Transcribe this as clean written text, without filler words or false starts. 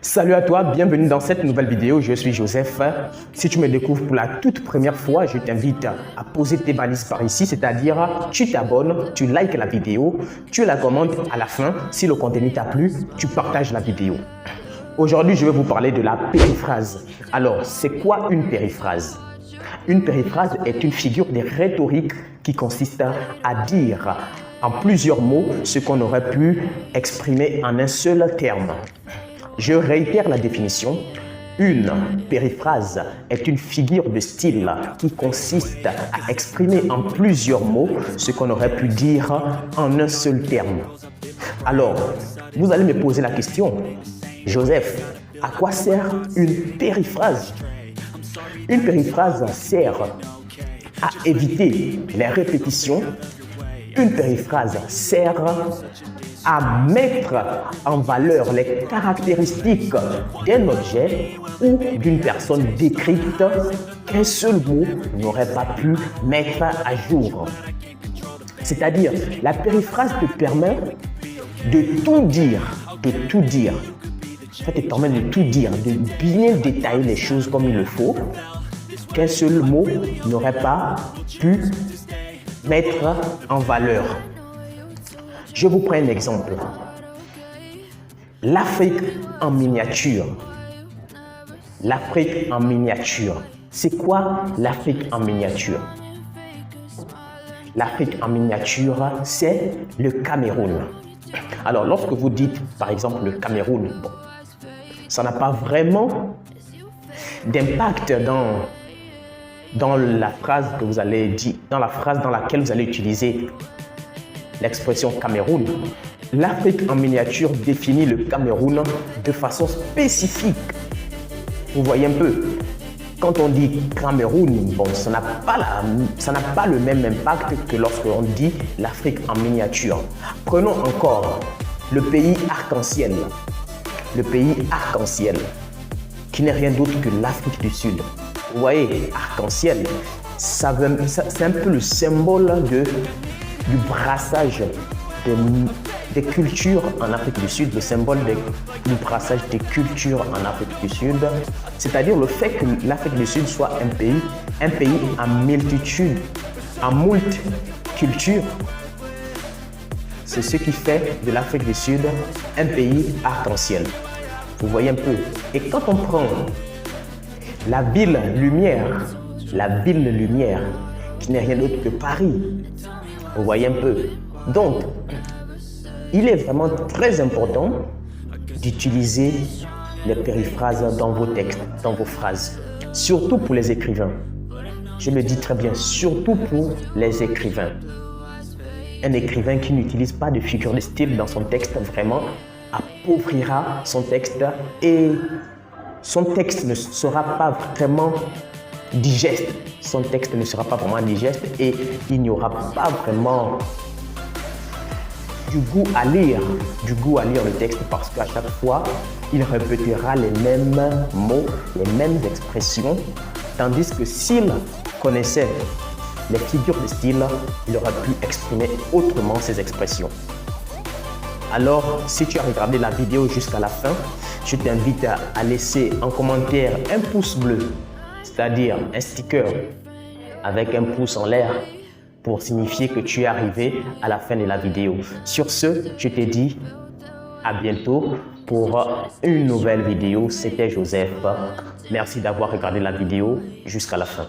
Salut à toi, bienvenue dans cette nouvelle vidéo, je suis Joseph. Si tu me découvres pour la toute première fois, je t'invite à poser tes balises par ici, c'est-à-dire tu t'abonnes, tu likes la vidéo, tu la commentes à la fin. Si le contenu t'a plu, tu partages la vidéo. Aujourd'hui, je vais vous parler de la périphrase. Alors, c'est quoi une périphrase? Une périphrase est une figure de rhétorique qui consiste à dire en plusieurs mots ce qu'on aurait pu exprimer en un seul terme. Je réitère la définition. Une périphrase est une figure de style qui consiste à exprimer en plusieurs mots ce qu'on aurait pu dire en un seul terme. Alors, vous allez me poser la question, Joseph, à quoi sert une périphrase? Une périphrase sert à éviter les répétitions. Une périphrase sert à mettre en valeur les caractéristiques d'un objet ou d'une personne décrite qu'un seul mot n'aurait pas pu mettre à jour. C'est-à-dire, la périphrase te permet de tout dire, Ça te permet de tout dire, de bien détailler les choses comme il le faut, qu'un seul mot n'aurait pas pu mettre en valeur. Je vous prends un exemple. L'Afrique en miniature. L'Afrique en miniature. C'est quoi l'Afrique en miniature? L'Afrique en miniature, c'est le Cameroun. Alors, lorsque vous dites, par exemple, le Cameroun, bon, ça n'a pas vraiment d'impact dans la phrase que vous allez dire, dans laquelle vous allez utiliser l'expression Cameroun. L'Afrique en miniature définit le Cameroun de façon spécifique. Vous voyez un peu, quand on dit Cameroun, bon, ça n'a pas le même impact que lorsqu'on dit l'Afrique en miniature. Prenons encore le pays arc-en-ciel. Le pays arc-en-ciel, qui n'est rien d'autre que l'Afrique du Sud. Vous voyez, arc-en-ciel, c'est un peu le symbole du brassage des cultures en Afrique du Sud, le symbole du brassage des cultures en Afrique du Sud, c'est-à-dire le fait que l'Afrique du Sud soit un pays en multitude, en moult cultures. C'est ce qui fait de l'Afrique du Sud un pays arc-en-ciel. Vous voyez un peu. Et quand on prend la ville lumière, qui n'est rien d'autre que Paris, vous voyez un peu. Donc, il est vraiment très important d'utiliser les périphrases dans vos textes, dans vos phrases, surtout pour les écrivains. Je le dis très bien, surtout pour les écrivains. Un écrivain qui n'utilise pas de figure de style dans son texte, vraiment, appauvrira son texte et son texte ne sera pas vraiment digeste. Son texte ne sera pas vraiment digeste et il n'y aura pas vraiment du goût à lire le texte parce qu'à chaque fois, il répétera les mêmes mots, les mêmes expressions, tandis que s'il connaissait les figures de style, il aurait pu exprimer autrement ses expressions. Alors, si tu as regardé la vidéo jusqu'à la fin, je t'invite à laisser en commentaire un pouce bleu, c'est-à-dire un sticker avec un pouce en l'air pour signifier que tu es arrivé à la fin de la vidéo. Sur ce, je te dis à bientôt pour une nouvelle vidéo. C'était Joseph. Merci d'avoir regardé la vidéo jusqu'à la fin.